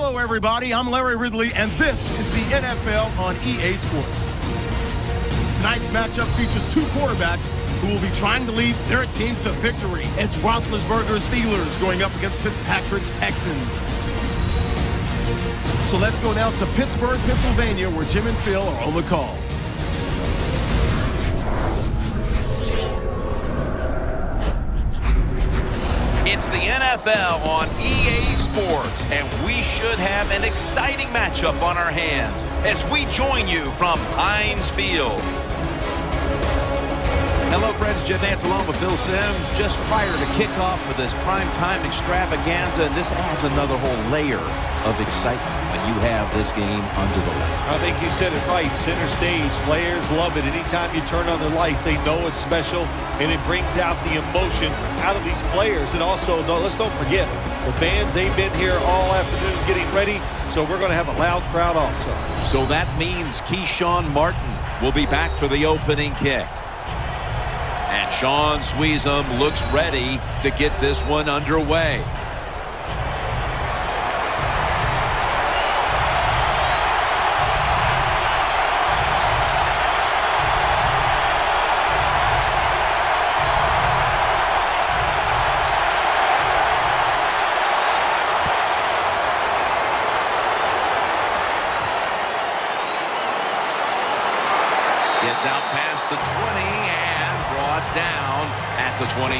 Hello, everybody. I'm Larry Ridley, and this is the NFL on EA Sports. Tonight's matchup features two quarterbacks who will be trying to lead their team to victory. It's Roethlisberger's Steelers going up against Fitzpatrick's Texans. So let's go down to Pittsburgh, Pennsylvania, where Jim and Phil are on the call. It's the NFL on EA Sports, and we should have an exciting matchup on our hands as we join you from Heinz Field. Hello, friends. Jim Nance along with Phil Sim. Just prior to kickoff for this primetime extravaganza, and this adds another whole layer of excitement when you have this game under the light. I think you said it right. Center stage. Players love it. Anytime you turn on the lights, they know it's special, and it brings out the emotion out of these players. And also, let's don't forget, the fans, they've been here all afternoon getting ready, so we're going to have a loud crowd also. So that means Keyshawn Martin will be back for the opening kick. And Sean Sweezum looks ready to get this one underway. Gets out past the 20 and brought down at the 24.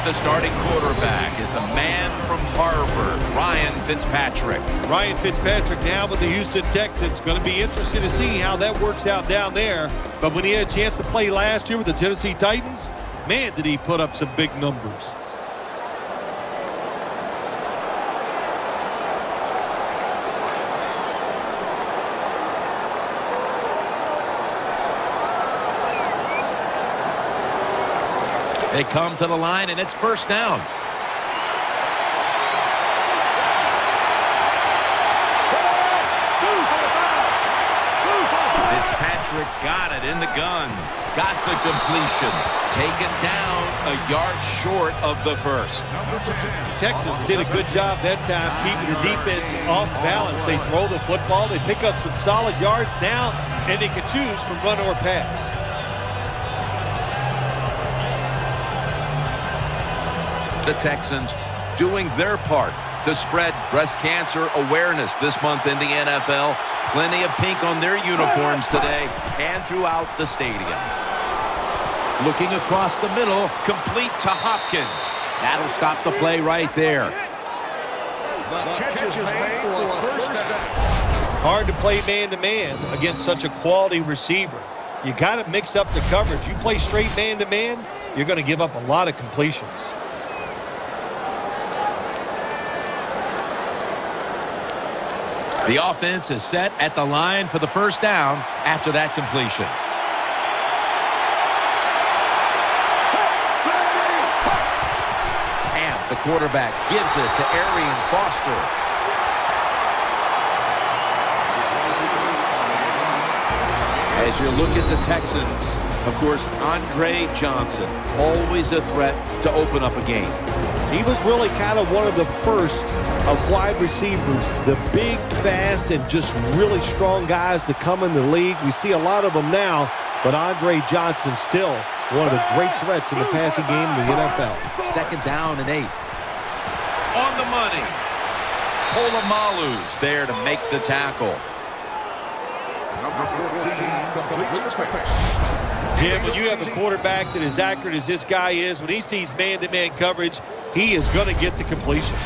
The starting quarterback is the man from Harvard, Ryan Fitzpatrick. Ryan Fitzpatrick now with the Houston Texans. Going to be interesting to see how that works out down there. But when he had a chance to play last year with the Tennessee Titans, man, did he put up some big numbers. They come to the line, and it's first down. Fitzpatrick's got it in the gun. Got the completion. Taken down a yard short of the first. Texans did a good job that time keeping the defense off balance. They throw the football. They pick up some solid yards now, and they can choose from run or pass. The Texans doing their part to spread breast cancer awareness this month in the NFL. Plenty of pink on their uniforms today and throughout the stadium. Looking across the middle, complete to Hopkins. That'll stop the play right there. The catch is made for a first down. Hard to play man-to-man against such a quality receiver. You got to mix up the coverage. You play straight man-to-man, you're going to give up a lot of completions. The offense is set at the line for the first down after that completion. And the quarterback gives it to Arian Foster. As you look at the Texans, of course, Andre Johnson, always a threat to open up a game. He was really kind of one of the first of wide receivers, the big, fast, and just really strong guys to come in the league. We see a lot of them now, but Andre Johnson still one of the great threats in the passing game in the NFL. Second down and 8. On the money. Polamalu's there to make the tackle. Number 14 completes the pass. Jim, when you have a quarterback that is accurate as this guy is, when he sees man-to-man coverage, he is going to get the completion.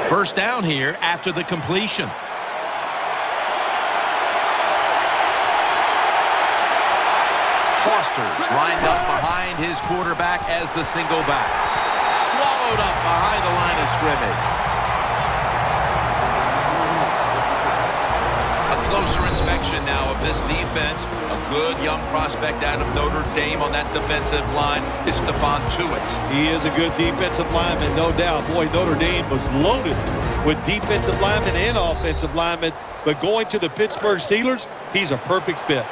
First down here after the completion. Foster's lined up behind his quarterback as the single back. Swallowed up behind the line of scrimmage. A closer inspection now of this defense. A good young prospect out of Notre Dame on that defensive line is Stephon Tuitt. He is a good defensive lineman, no doubt. Boy, Notre Dame was loaded with defensive linemen and offensive linemen, but going to the Pittsburgh Steelers, he's a perfect fit.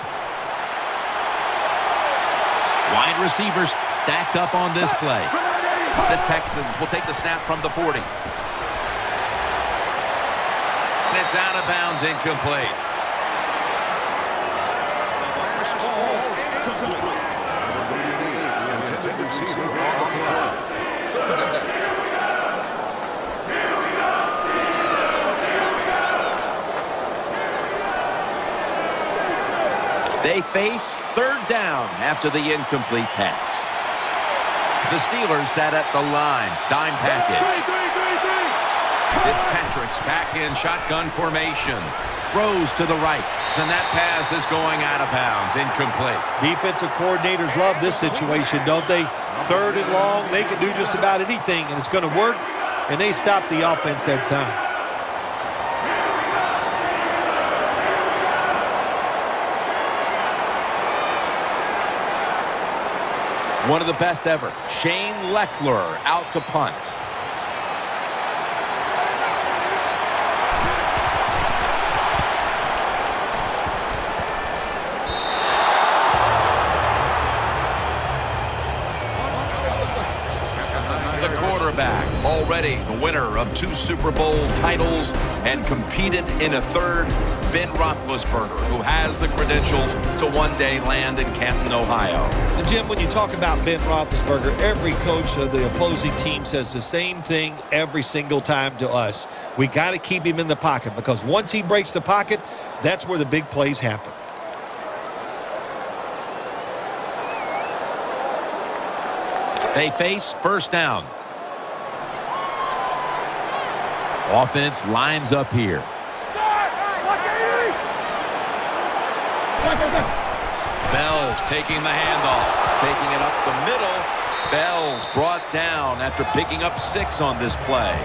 Wide receivers stacked up on this play. The Texans will take the snap from the 40. And it's out of bounds, incomplete. They face third down after the incomplete pass. The Steelers sat at the line. Dime package. Fitzpatrick's back in shotgun formation. Throws to the right. And that pass is going out of bounds. Incomplete. Defensive coordinators love this situation, don't they? Third and long, they can do just about anything, and it's going to work. And they stop the offense that time. One of the best ever. Shane Leckler out to punt. The quarterback, already the winner of 2 Super Bowl titles and competed in a third, Ben Roethlisberger, who has the credentials to one day land in Canton, Ohio. And Jim, when you talk about Ben Roethlisberger, every coach of the opposing team says the same thing every single time to us. We got to keep him in the pocket, because once he breaks the pocket, that's where the big plays happen. They face first down. Offense lines up here. Bell's taking the handoff, taking it up the middle. Bell's brought down after picking up 6 on this play.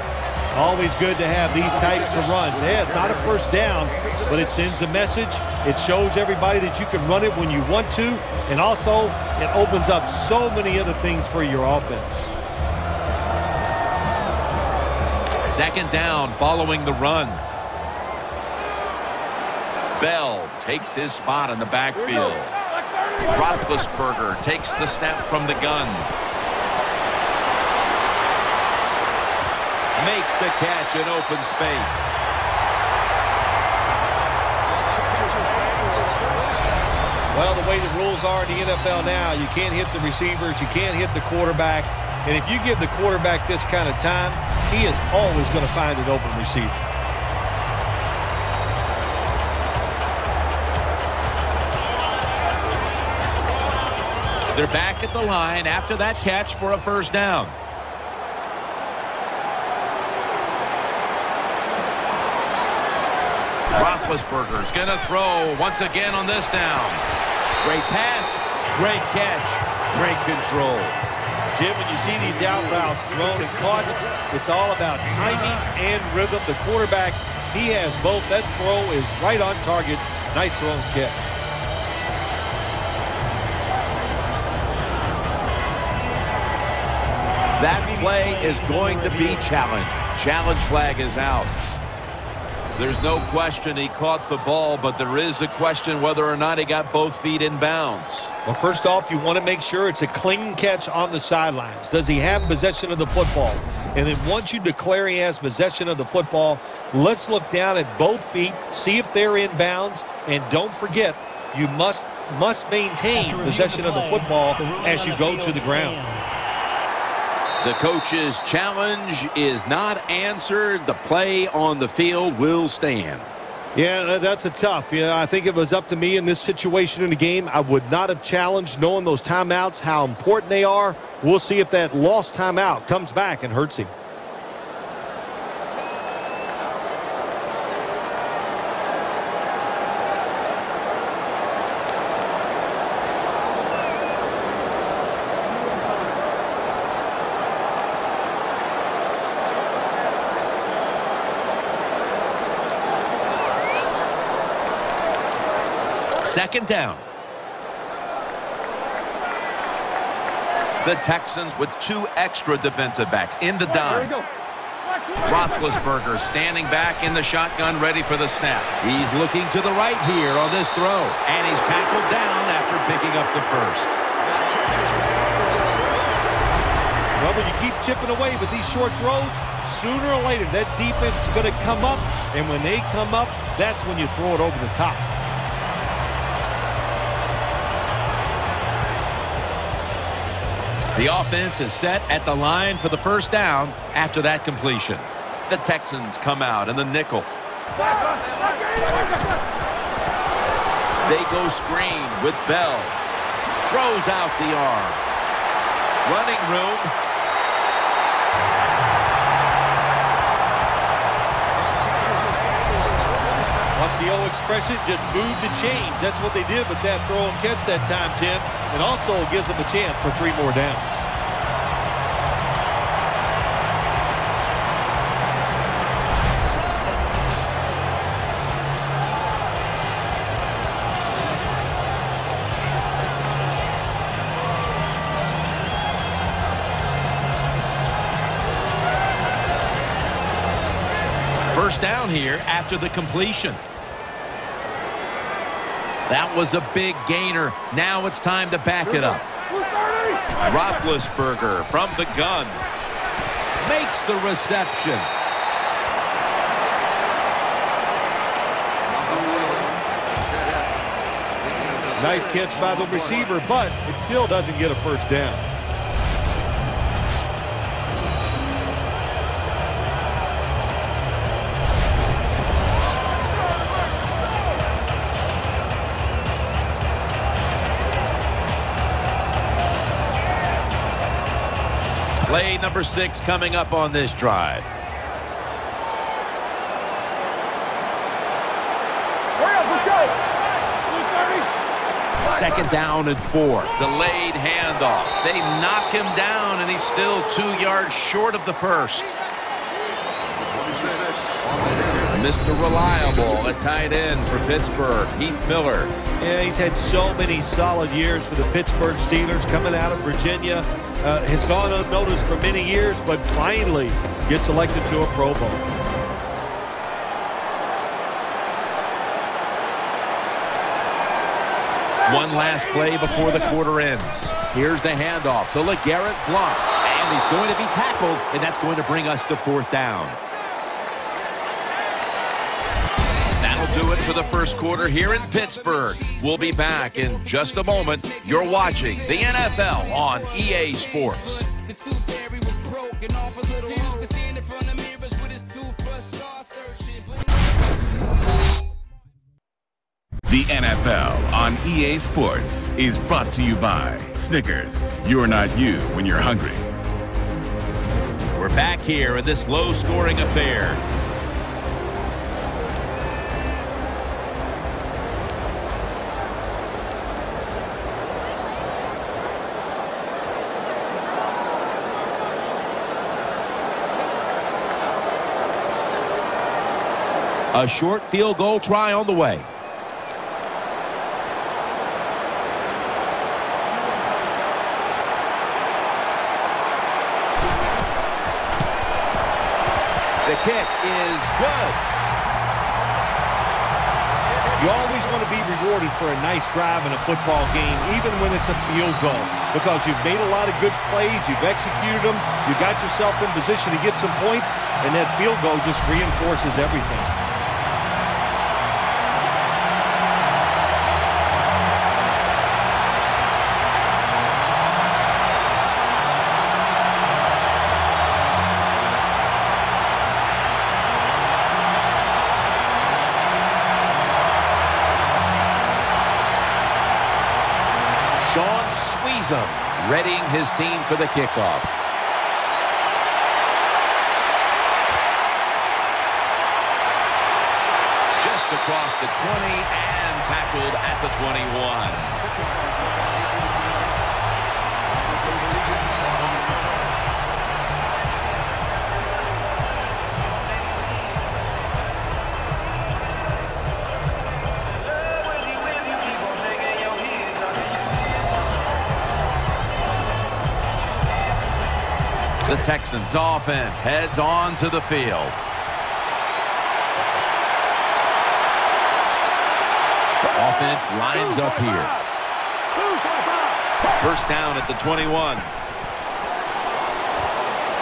Always good to have these types of runs. Yeah, it's not a first down, but it sends a message. It shows everybody that you can run it when you want to, and also it opens up so many other things for your offense. Second down following the run. Bell takes his spot in the backfield. Roethlisberger takes the snap from the gun. Makes the catch in open space. Well, the way the rules are in the NFL now, you can't hit the receivers, you can't hit the quarterback. And if you give the quarterback this kind of time, he is always going to find an open receiver. They're back at the line after that catch for a first down. Roethlisberger's going to throw once again on this down. Great pass, great catch, great control. Jim, when you see these out routes thrown and caught, it's all about timing and rhythm. The quarterback, he has both. That throw is right on target. Nice thrown kick. That play is going to be challenged. Challenge flag is out. There's no question he caught the ball, but there is a question whether or not he got both feet in bounds. Well, first off, you want to make sure it's a clean catch on the sidelines. Does he have possession of the football? And then once you declare he has possession of the football, let's look down at both feet, see if they're in bounds, and don't forget, you must maintain possession of the football as you go to the ground. The coach's challenge is not answered. The play on the field will stand. Yeah, that's a tough. I think if it was up to me in this situation in the game, I would not have challenged, knowing those timeouts, how important they are. We'll see if that lost timeout comes back and hurts him. Second down. The Texans with 2 extra defensive backs in the dime. Roethlisberger standing back in the shotgun, ready for the snap. He's looking to the right here on this throw, and he's tackled down after picking up the first. Well, when you keep chipping away with these short throws, sooner or later that defense is going to come up, and when they come up, that's when you throw it over the top. The offense is set at the line for the first down after that completion. The Texans come out in the nickel. They go screen with Bell. Throws out the arm. Running room. What's the old expression? Just move the chains. That's what they did with that throw and catch that time, Tim. It also gives them a chance for 3 more downs. First down here after the completion. That was a big gainer. Now it's time to back it up. Roethlisberger from the gun. Makes the reception. Nice catch by the receiver, but it still doesn't get a first down. Play number 6 coming up on this drive. Second down and 4. Delayed handoff. They knock him down, and he's still 2 yards short of the first. Mr. Reliable, a tight end for Pittsburgh, Heath Miller. Yeah, he's had so many solid years for the Pittsburgh Steelers coming out of Virginia. Has gone unnoticed for many years, but finally gets elected to a Pro Bowl. One last play before the quarter ends. Here's the handoff to LeGarrette Blount. And he's going to be tackled, and that's going to bring us to 4th down. That'll do it for the first quarter here in Pittsburgh. We'll be back in just a moment. You're watching the NFL on EA Sports. The NFL on EA Sports is brought to you by Snickers. You're not you when you're hungry. We're back here in this low-scoring affair. A short field goal try on the way. The kick is good. You always want to be rewarded for a nice drive in a football game, even when it's a field goal, because you've made a lot of good plays, you've executed them, you got yourself in position to get some points, and that field goal just reinforces everything. Readying his team for the kickoff. Just across the 20 and tackled at the 21. The Texans offense heads on to the field. The offense lines up here. First down at the 21.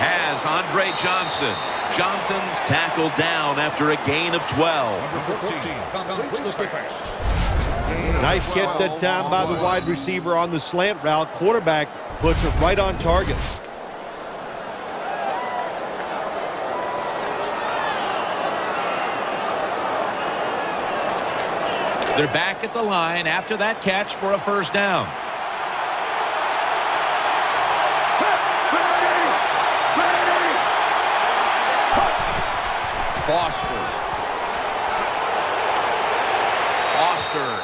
Has Andre Johnson. Johnson's tackled down after a gain of 12. Nice catch that time by the wide receiver on the slant route. Quarterback puts it right on target. They're back at the line after that catch for a first down. Foster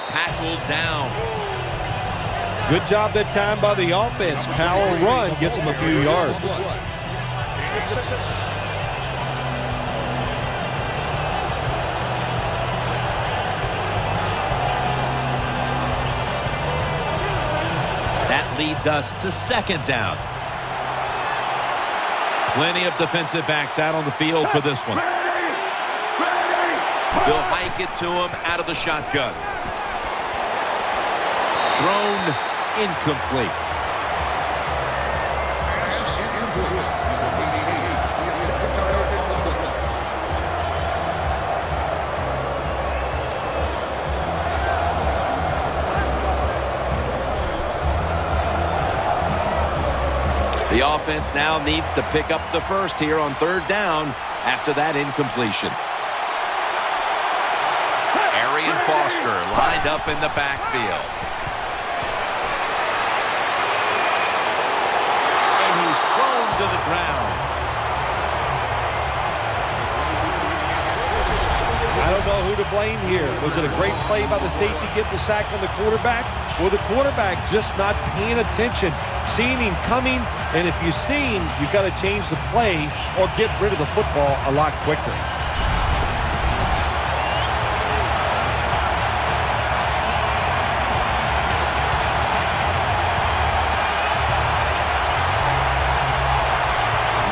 tackled down. Good job that time by the offense. Power run gets them a few yards. That leads us to second down. Plenty of defensive backs out on the field for this one. They'll hike it to him out of the shotgun. Thrown incomplete. The offense now needs to pick up the first here on third down after that incompletion. Arian Foster lined up in the backfield. And he's thrown to the ground. I don't know who to blame here. Was it a great play by the safety getting the sack on the quarterback? Or the quarterback just not paying attention, seeing him coming, and if you see him, you've got to change the play or get rid of the football a lot quicker.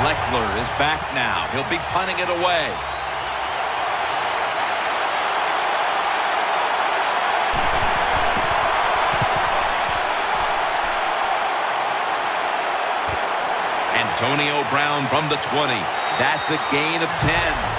Leckler is back now. He'll be punting it away. Antonio Brown from the 20. That's a gain of 10.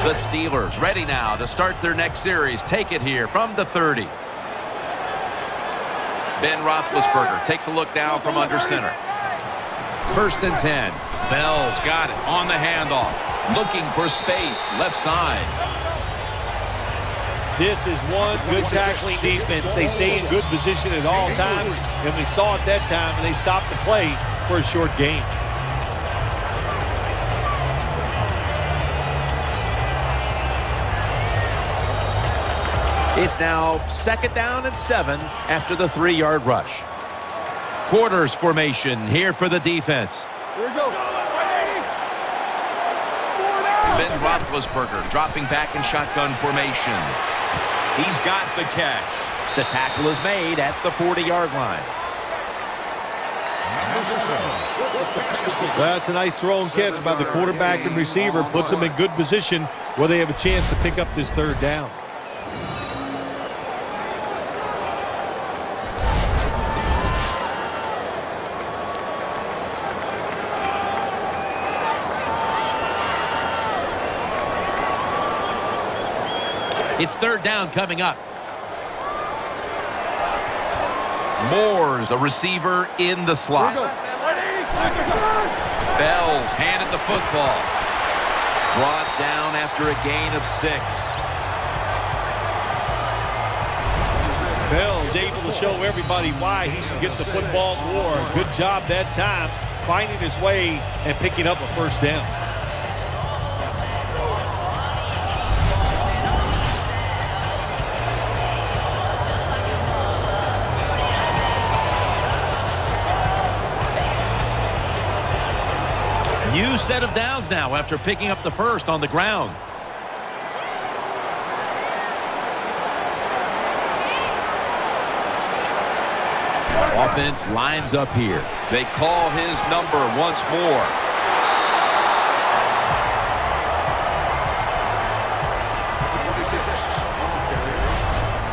The Steelers ready now to start their next series. Take it here from the 30. Ben Roethlisberger takes a look down from under center. First and 10. Bell's got it on the handoff. Looking for space left side. This is one good tackling defense. They stay in good position at all times, and we saw it that time, and they stopped the play for a short gain. It's now second down and 7 after the 3-yard rush. Quarters formation here for the defense. Here we go. Ben Roethlisberger dropping back in shotgun formation. He's got the catch. The tackle is made at the 40-yard line. That's a nice throw and catch by the quarterback and receiver. Puts them in good position where they have a chance to pick up this third down. It's third down coming up. Moore's a receiver in the slot. Bell's handed the football. Brought down after a gain of 6. Bell's able to show everybody why he should get the football more. Good job that time, finding his way and picking up a first down. New set of downs now after picking up the first on the ground. Offense lines up here. They call his number once more.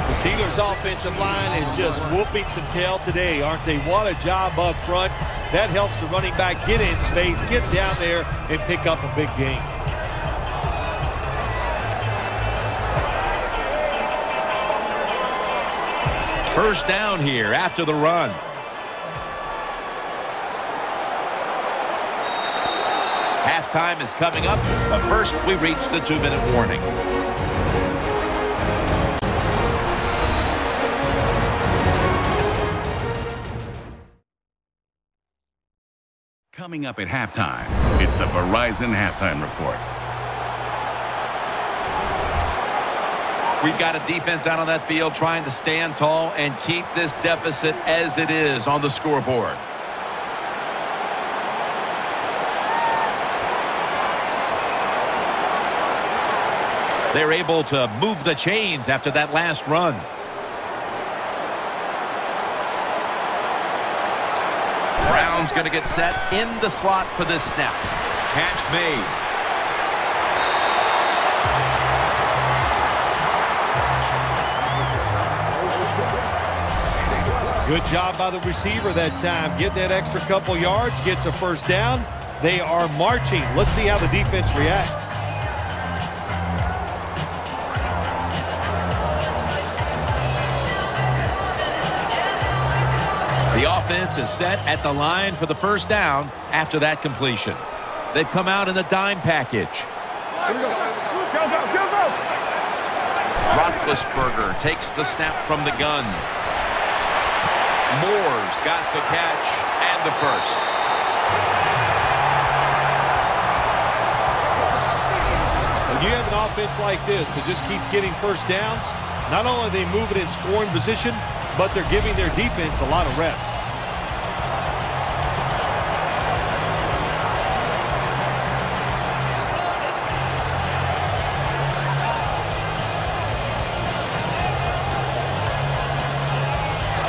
The Steelers' offensive line is just whooping some tail today, aren't they? What a job up front. That helps the running back get in space, get down there, and pick up a big gain. First down here after the run. Halftime is coming up, but first we reach the 2-minute warning. Coming up at halftime, it's the Verizon Halftime Report. We've got a defense out on that field trying to stand tall and keep this deficit as it is on the scoreboard. They're able to move the chains after that last run. Brown's going to get set in the slot for this snap. Catch made. Good job by the receiver that time. Getting that extra couple yards, gets a first down. They are marching. Let's see how the defense reacts. The offense is set at the line for the first down after that completion. They've come out in the dime package. Roethlisberger takes the snap from the gun. Moore's got the catch and the first. When you have an offense like this that just keeps getting first downs, not only are they moving in scoring position, but they're giving their defense a lot of rest.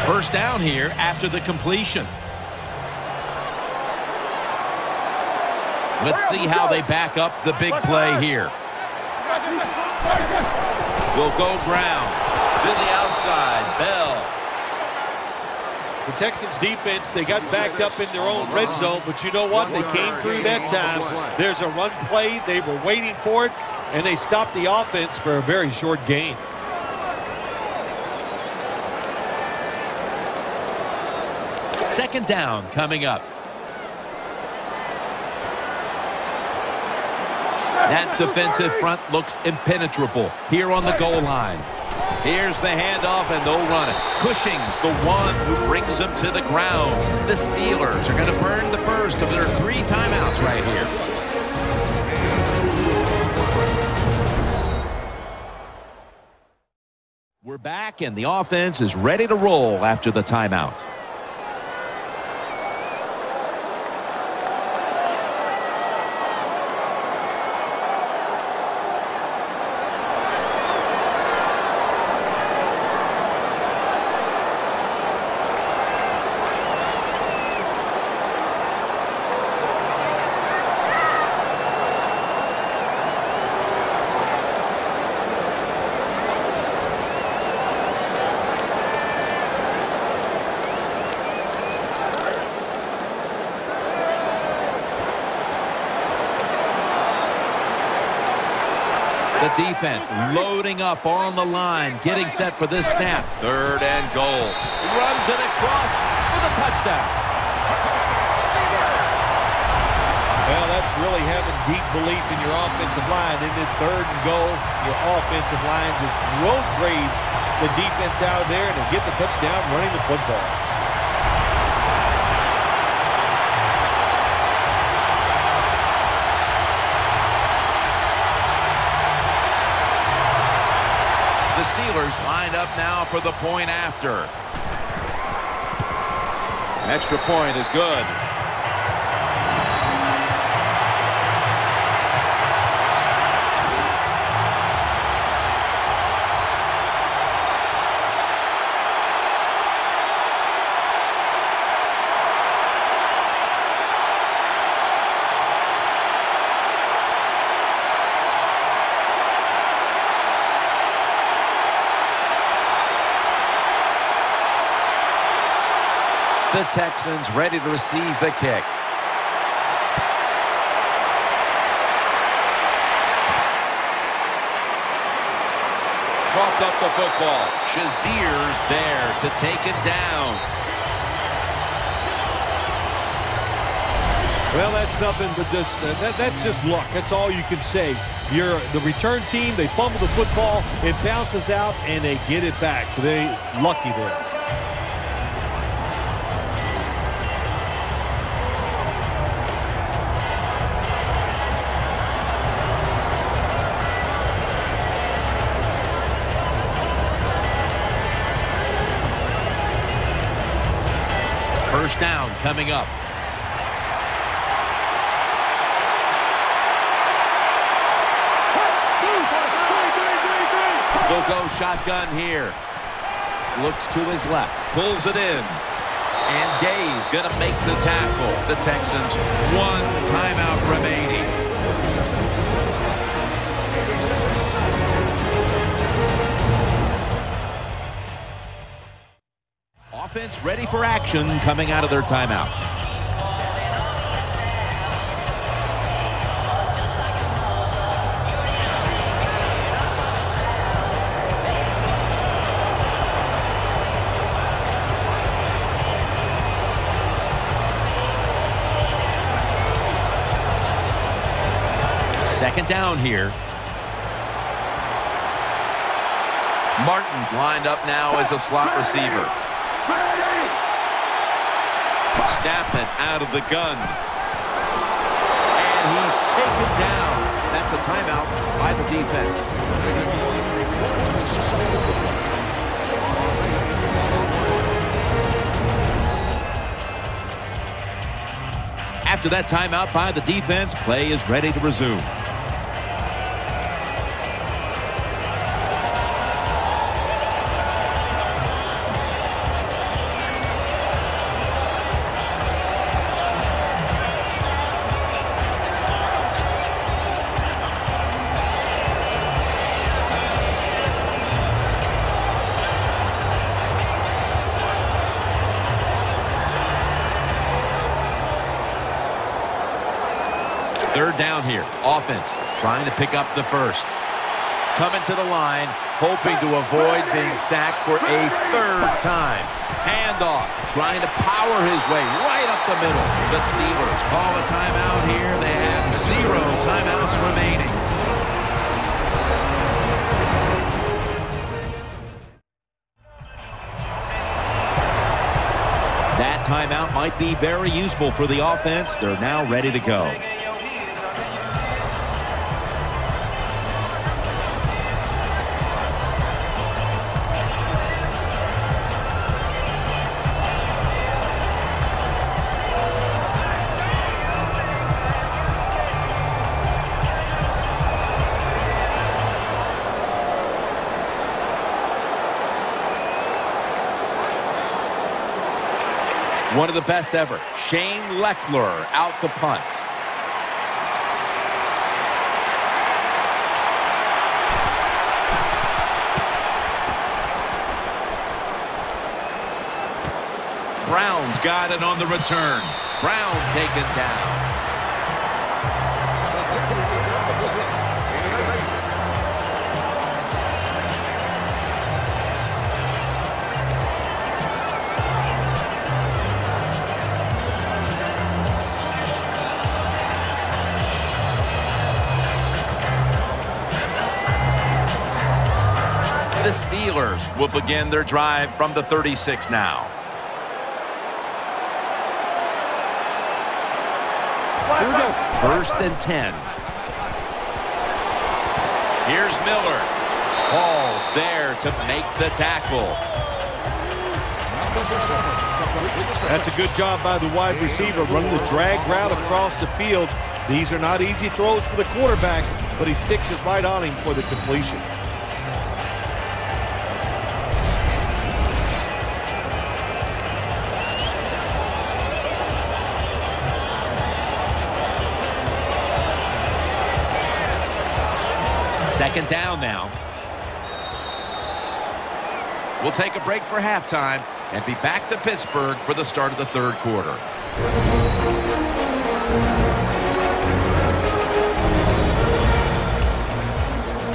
First down here after the completion. Let's see how they back up the big play here. Will go Brown to the outside. Bell. The Texans defense, they got backed up in their own red zone, but you know what? They came through that time. There's a run play. They were waiting for it, and they stopped the offense for a very short gain. Second down coming up. That defensive front looks impenetrable here on the goal line. Here's the handoff, and they'll run it. Cushing's the one who brings them to the ground. The Steelers are going to burn the first of their 3 timeouts right here. We're back, and the offense is ready to roll after the timeout. The defense loading up on the line, getting set for this snap. 3rd and goal. Runs it across for the touchdown. Well, that's really having deep belief in your offensive line. And then 3rd and goal, your offensive line just road grades the defense out of there, and they get the touchdown running the football. Steelers lined up now for the point after. An extra point is good. The Texans ready to receive the kick. Coughed up the football. Shazier's there to take it down. Well, that's nothing but just that's just luck. That's all you can say. You're the return team. They fumble the football, it bounces out, and they get it back. They're lucky there. First down coming up. They'll go shotgun here. Looks to his left. Pulls it in. And Gay's going to make the tackle. The Texans, one timeout remaining. Offense ready for action coming out of their timeout. Second down here. Martin's lined up now as a slot receiver. Snapping out of the gun. And he's taken down. That's a timeout by the defense. After that timeout by the defense, play is ready to resume. Third down here. Offense trying to pick up the first. Coming to the line, hoping to avoid being sacked for a third time. Handoff, trying to power his way right up the middle. The Steelers call a timeout here. They have 0 timeouts remaining. That timeout might be very useful for the offense. They're now ready to go. One of the best ever, Shane Leckler out to punt. Brown's got it on the return. Brown taken down. The Steelers will begin their drive from the 36 now. Here we go. First and 10. Here's Miller. Hall's there to make the tackle. That's a good job by the wide receiver, running the drag route across the field. These are not easy throws for the quarterback, but he sticks it right on him for the completion. Second down now. We'll take a break for halftime. and be back to Pittsburgh for the start of the third quarter.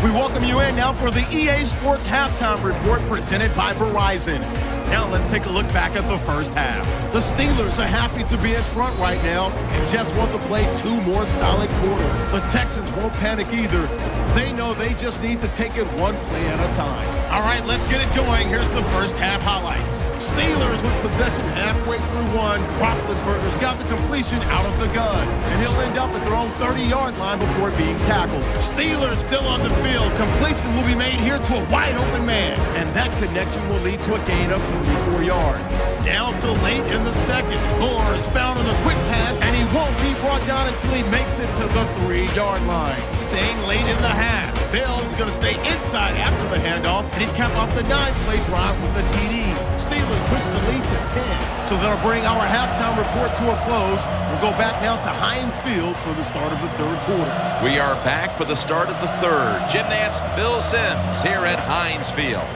We welcome you in now for the EA Sports Halftime Report presented by Verizon. Now let's take a look back at the first half. The Steelers are happy to be in front right now and just want to play 2 more solid quarters. The Texans won't panic either. They know they just need to take it 1 play at a time. All right, let's get it going. Here's the first half highlights. Steelers with possession halfway through 1. Roethlisberger's got the completion out of the gun, and he'll end up at their own 30-yard line before being tackled. Steelers still on the field. Completion will be made here to a wide-open man, and that connection will lead to a gain of 34 yards. Down to late in the second. Moore is found on the quick pass, and he won't be brought down until he makes it to the 3-yard line. Staying late in the half. Bell's going to stay inside after the handoff, and he capped off the 9-play drive with a TD. Steelers push the lead to 10. So that'll bring our halftime report to a close. We'll go back now to Heinz Field for the start of the third quarter. We are back for the start of the third. Jim Nance, Phil Simms here at Heinz Field.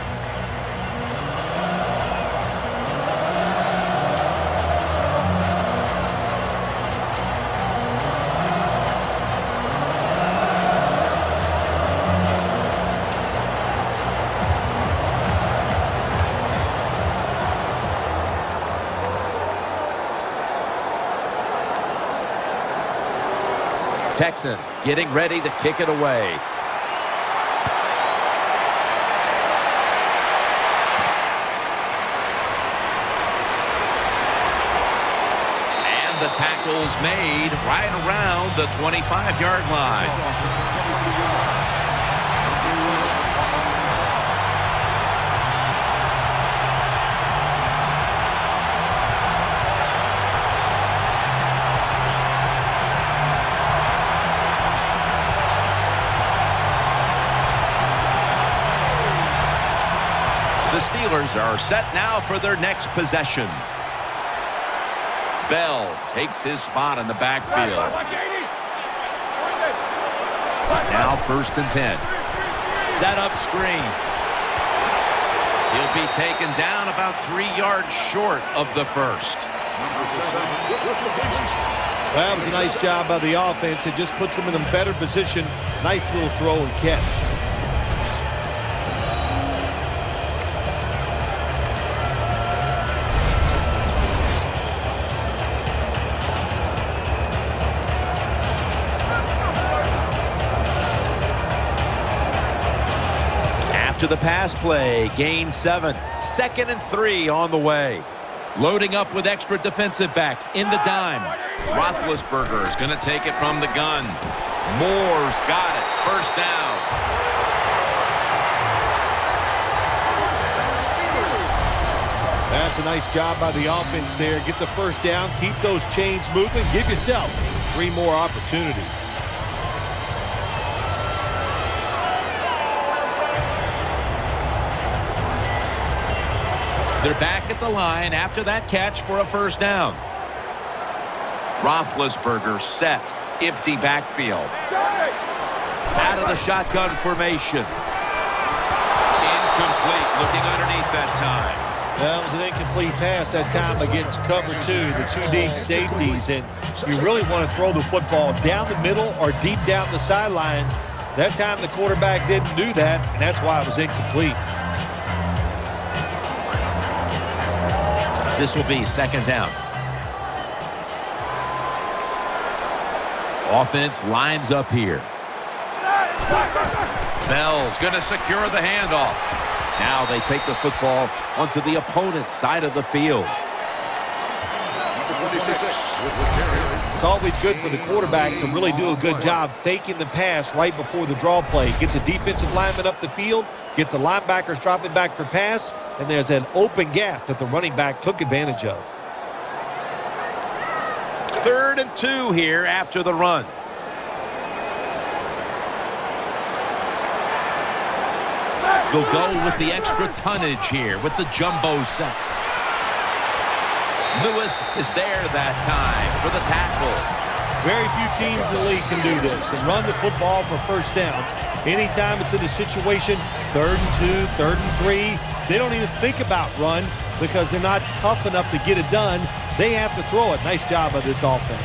Texans getting ready to kick it away. And the tackle's made right around the 25-yard line. The Steelers are set now for their next possession. Bell takes his spot in the backfield. Now 1st and 10. Set up screen. He'll be taken down about 3 yards short of the first. That was a nice job by the offense. It just puts them in a better position. Nice little throw and catch. To the pass play, gain 7. 2nd and 3 on the way. Loading up with extra defensive backs in the dime. Roethlisberger is going to take it from the gun. Moore's got it. 1st down. That's a nice job by the offense there. Get the 1st down, keep those chains moving, give yourself 3 more opportunities. They're back at the line after that catch for a 1st down. Roethlisberger set. Empty backfield. Out of the shotgun formation. Incomplete. Looking underneath that time. That was an incomplete pass that time against cover 2, the 2 deep safeties. And you really want to throw the football down the middle or deep down the sidelines. That time the quarterback didn't do that, and that's why it was incomplete. This will be 2nd down. Offense lines up here. Bell's going to secure the handoff. Now they take the football onto the opponent's side of the field. It's always good for the quarterback to really do a good job faking the pass right before the draw play. Get the defensive lineman up the field, get the linebackers dropping back for pass, and there's an open gap that the running back took advantage of. 3rd and 2 here after the run. They'll go with the extra tonnage here with the jumbo set. Lewis is there that time for the tackle. Very few teams in the league can do this and run the football for 1st downs. Anytime it's in a situation, 3rd and 2, 3rd and 3, they don't even think about run. because they're not tough enough to get it done. They have to throw it. Nice job by this offense.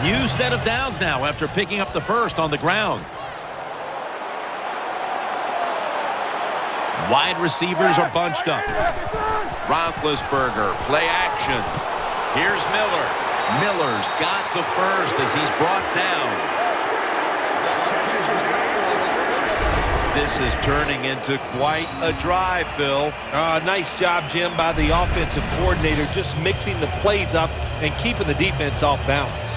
New set of downs now after picking up the first on the ground. Wide receivers are bunched up. Roethlisberger, play action. Here's Miller. Miller's got the first as he's brought down. This is turning into quite a drive, Phil. Nice job, Jim, by the offensive coordinator, just mixing the plays up and keeping the defense off balance.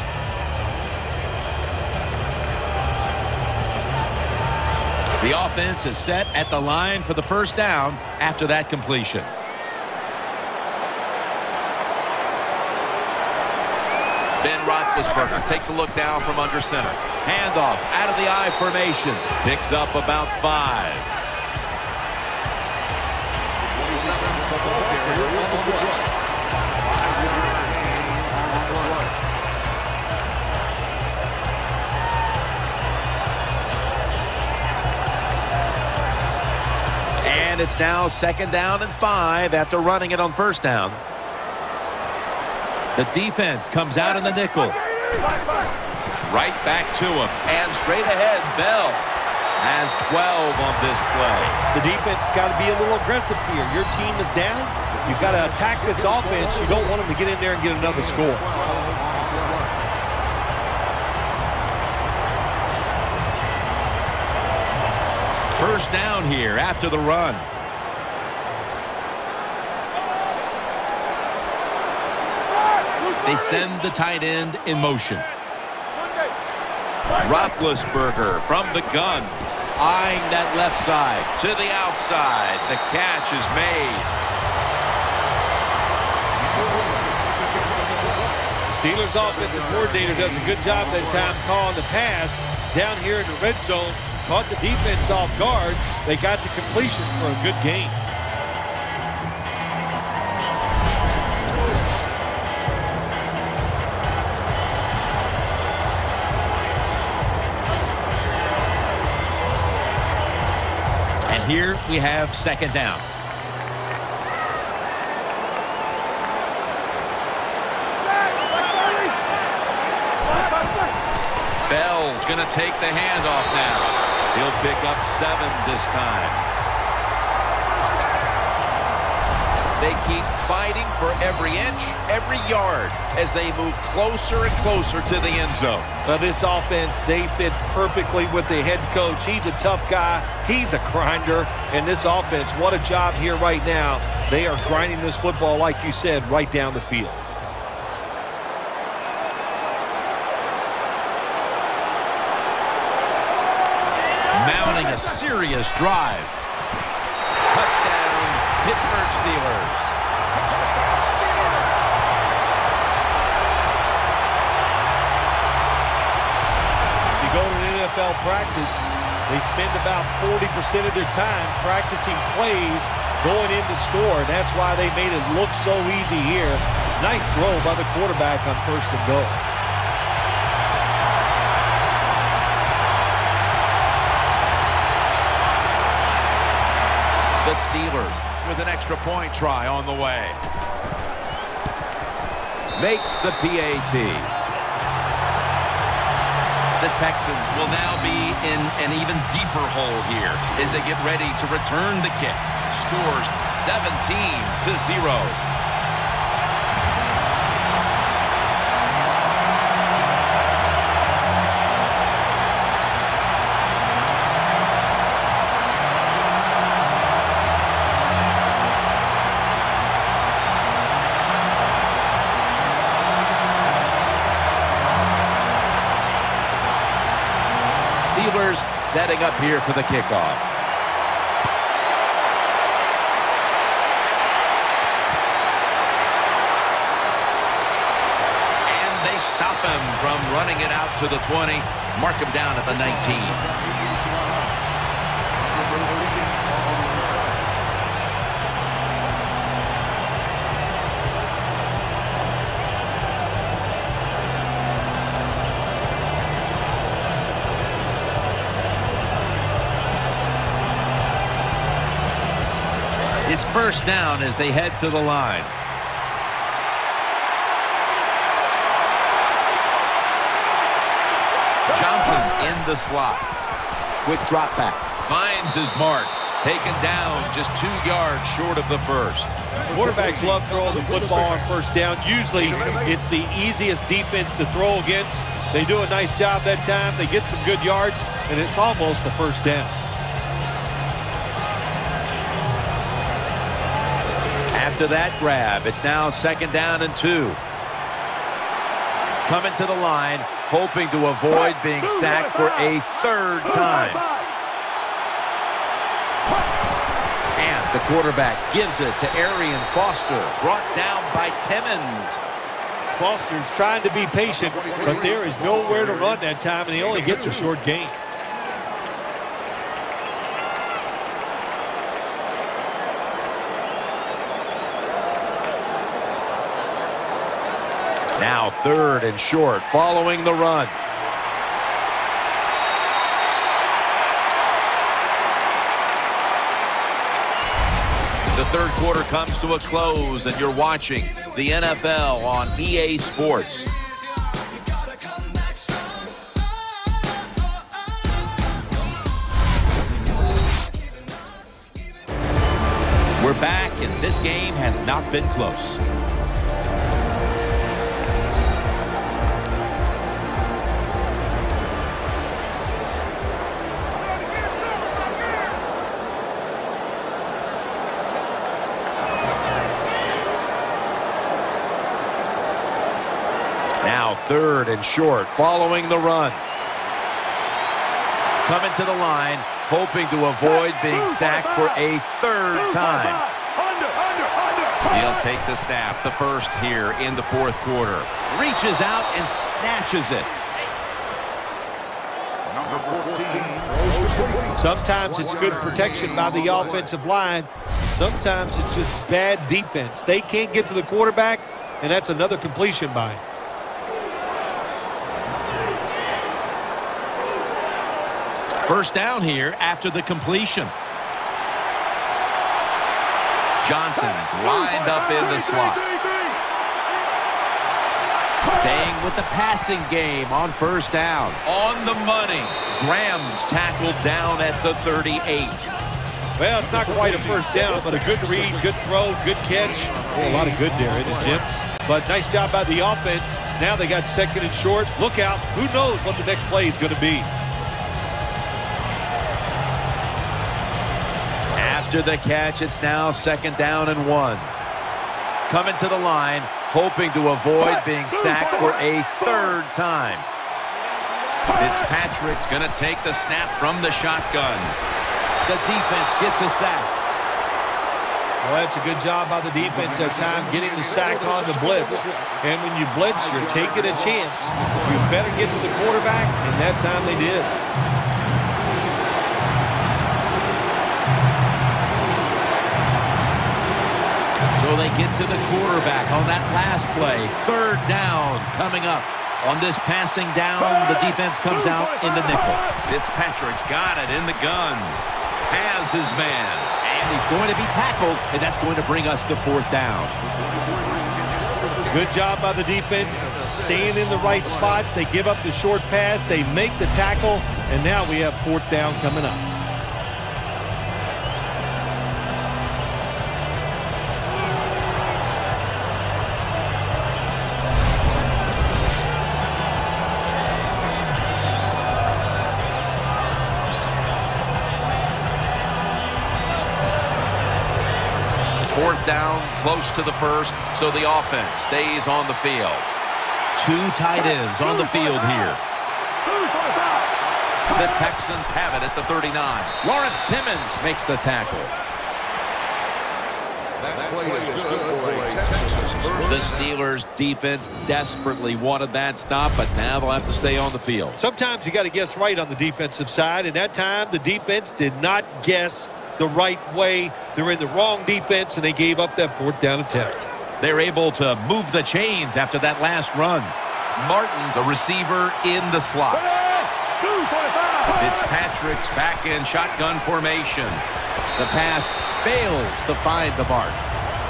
The offense is set at the line for the first down after that completion. Ben Roethlisberger takes a look down from under center. Handoff out of the I formation. Picks up about 5. And it's now 2nd down and 5 after running it on 1st down. The defense comes out in the nickel. Right back to him. And straight ahead, Bell has 12 on this play. The defense has got to be a little aggressive here. Your team is down. You've got to attack this offense. You don't want them to get in there and get another score. First down here after the run. They send the tight end in motion. Roethlisberger from the gun, eyeing that left side to the outside. The catch is made. Steelers offensive coordinator does a good job that time calling the pass down here in the red zone. Caught the defense off guard. They got the completion for a good game. Here we have 2nd down. Bell's going to take the handoff now. He'll pick up 7 this time. They keep fighting for every inch, every yard as they move closer and closer to the end zone. Now this offense, they fit perfectly with the head coach. He's a tough guy. He's a grinder. And this offense, what a job here right now. They are grinding this football, like you said, right down the field. Mounting a serious drive. Touchdown, Pittsburgh Steelers. You go to an NFL practice, they spend about 40% of their time practicing plays going in to score. That's why they made it look so easy here. Nice throw by the quarterback on 1st and goal. The Steelers with an extra point try on the way. Makes the PAT. The Texans will now be in an even deeper hole here as they get ready to return the kick. Scores 17-0. Steelers setting up here for the kickoff. And they stop him from running it out to the 20. Mark him down at the 19. It's first down as they head to the line. Johnson's in the slot. Quick drop back. Finds his mark. Taken down just 2 yards short of the first. Quarterbacks love throwing the football on first down. Usually it's the easiest defense to throw against. They do a nice job that time. They get some good yards, and it's almost a first down. After that grab, it's now 2nd down and 2. Coming to the line, hoping to avoid being sacked for a 3rd time. And the quarterback gives it to Arian Foster, brought down by Timmons. Foster's trying to be patient, but there is nowhere to run that time, and he only gets a short gain. Now 3rd and short, following the run. The 3rd quarter comes to a close, and you're watching the NFL on EA Sports. We're back, and this game has not been close. Now 3rd and short, following the run. Coming to the line, hoping to avoid being sacked for a 3rd time. He'll take the snap, the first here in the 4th quarter. Reaches out and snatches it. Sometimes it's good protection by the offensive line. Sometimes it's just bad defense. They can't get to the quarterback, and that's another completion by him. First down here after the completion. Johnson's lined up in the slot. Staying with the passing game on first down. On the money. Graham's tackled down at the 38. Well, it's not quite a first down, but a good read, good throw, good catch. Oh, a lot of good there, isn't it, Jim? But nice job by the offense. Now they got 2nd and short. Look out. Who knows what the next play is going to be. After the catch, it's now 2nd down and 1. Coming to the line, hoping to avoid being sacked for a 3rd time. Fitzpatrick's going to take the snap from the shotgun. The defense gets a sack. Well, that's a good job by the defense that time, getting the sack on the blitz. And when you blitz, you're taking a chance. You better get to the quarterback, and that time they did. So they get to the quarterback on that last play. 3rd down coming up. On this passing down, the defense comes out in the nickel. Fitzpatrick's got it in the gun. Has his man. And he's going to be tackled, and that's going to bring us to 4th down. Good job by the defense. Staying in the right spots. They give up the short pass. They make the tackle. And now we have 4th down coming up. Down close to the first, so the offense stays on the field. 2 tight ends on the field here. The Texans have it at the 39. Lawrence Timmons makes the tackle. The Steelers defense desperately wanted that stop, but now they'll have to stay on the field. Sometimes you got to guess right on the defensive side, and that time the defense did not guess the right way. They're in the wrong defense, and they gave up that 4th down attempt. They're able to move the chains after that last run. Martin's a receiver in the slot. Fitzpatrick's back in shotgun formation. The pass fails to find the mark.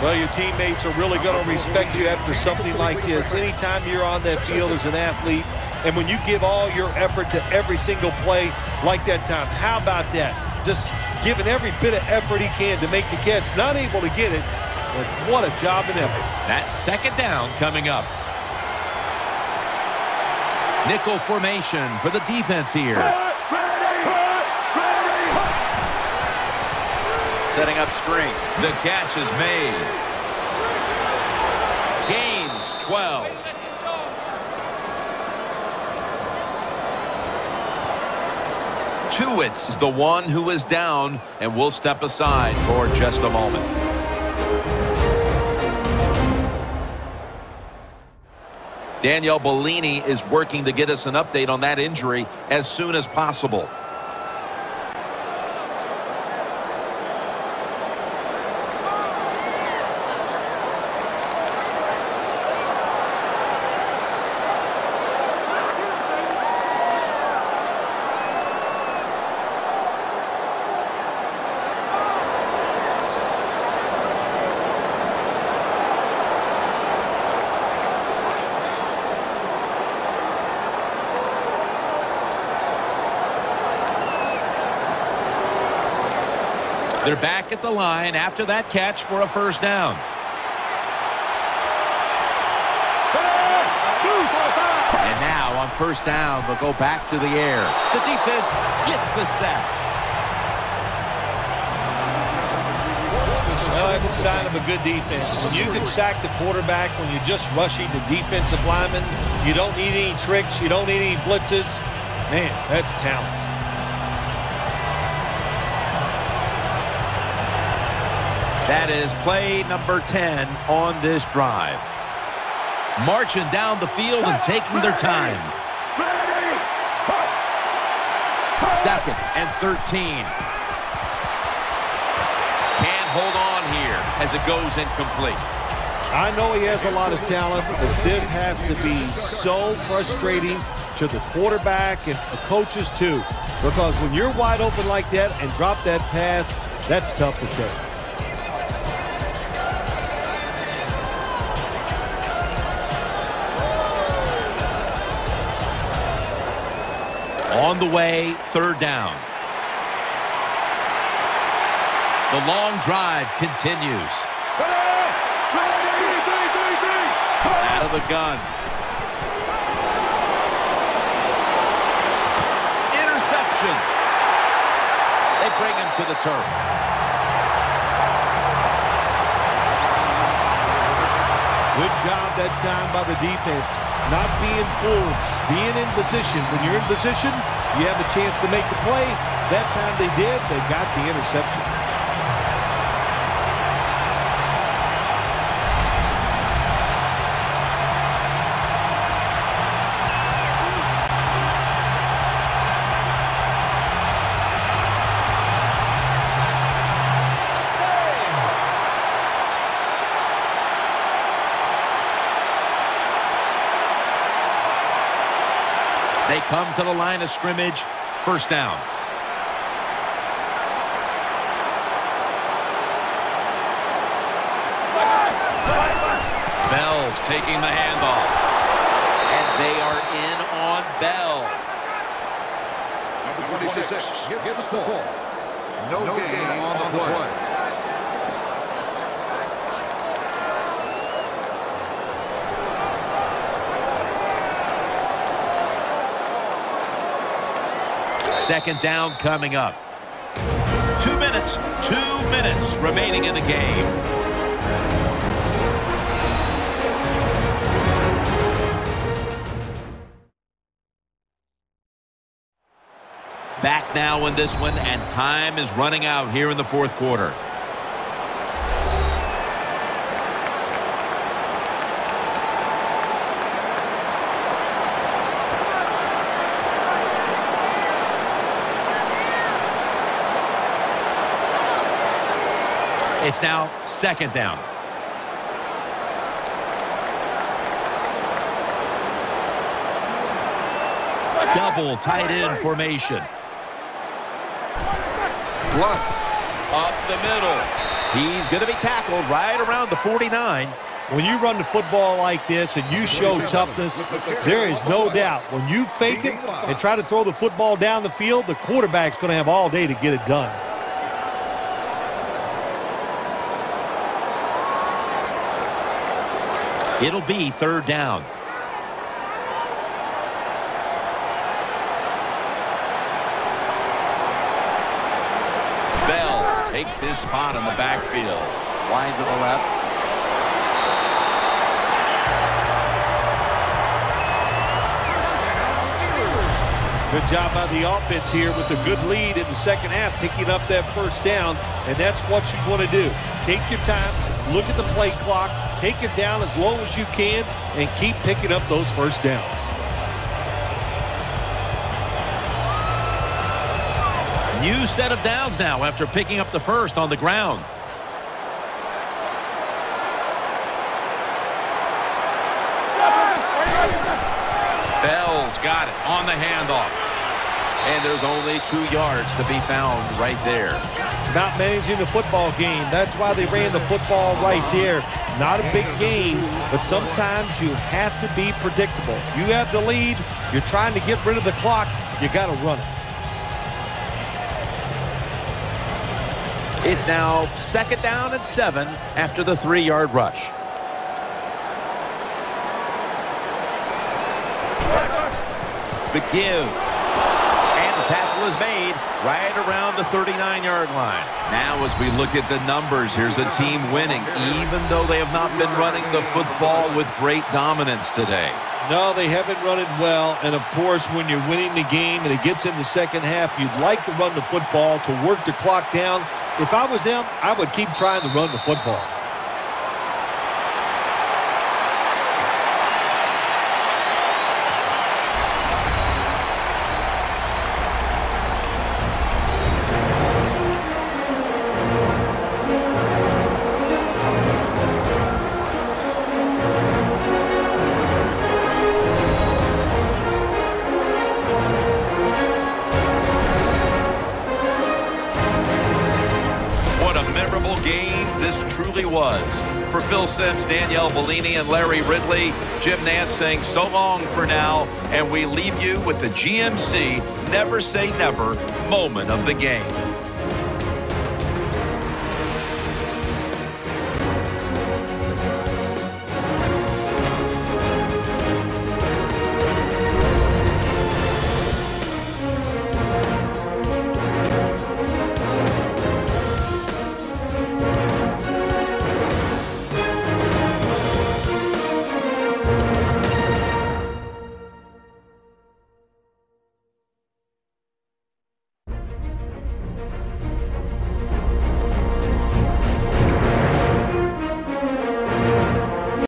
Well, your teammates are really going to respect you after something like this. Anytime you're on that field as an athlete, and when you give all your effort to every single play like that time, how about that? Just giving every bit of effort he can to make the catch. Not able to get it, but what a job and effort. That second down coming up. Nickel formation for the defense here. Setting up screen. The catch is made. Gains 12. Tuitt's the one who is down, and will step aside for just a moment. Danielle Bellini is working to get us an update on that injury as soon as possible. They're back at the line after that catch for a first down. And now on first down, they'll go back to the air. The defense gets the sack. Well, that's a sign of a good defense. When you can sack the quarterback, when you're just rushing the defensive lineman, you don't need any tricks, you don't need any blitzes. Man, that's talent. That is play number 10 on this drive. Marching down the field and taking their time. Second and 13. Can't hold on here as it goes incomplete. I know he has a lot of talent, but this has to be so frustrating to the quarterback and the coaches too. Because when you're wide open like that and drop that pass, that's tough to take. On the way, third down. The long drive continues. Out of the gun. Interception. They bring him to the turf. Good job that time by the defense. Not being fooled, being in position. When you're in position, you have a chance to make the play. That time they did. They got the interception. They come to the line of scrimmage. First down. Bell's taking the handoff. And they are in on Bell. Number 26 gets the ball. No gain on the play. Second down coming up. 2 minutes remaining in the game. Back now in this one, and time is running out here in the fourth quarter. It's now second down. Double tight end formation. Blunt up the middle. He's going to be tackled right around the 49. When you run the football like this and you show toughness, there is no doubt when you fake it and try to throw the football down the field, the quarterback's going to have all day to get it done. It'll be 3rd down. Bell takes his spot in the backfield. Wide to the left. Good job by the offense here with a good lead in the second half, picking up that 1st down, and that's what you want to do. Take your time, look at the play clock, take it down as long as you can, and keep picking up those 1st downs. New set of downs now after picking up the 1st on the ground. Bell's got it on the handoff. And there's only 2 yards to be found right there. Not managing the football game. That's why they ran the football right there. Not a big game, but sometimes you have to be predictable. You have the lead. You're trying to get rid of the clock. You got to run it. It's now 2nd down and 7 after the 3-yard rush. The give. And the tackle is made right around the 39-yard line. Now as we look at the numbers, here's a team winning, even though they have not been running the football with great dominance today. No, they haven't run it well, and of course, when you're winning the game and it gets in the second half, you'd like to run the football to work the clock down. If I was them, I would keep trying to run the football. Was. For Phil Simms, Danielle Bellini, and Larry Ridley, Jim Nance saying so long for now, and we leave you with the GMC Never Say Never moment of the game.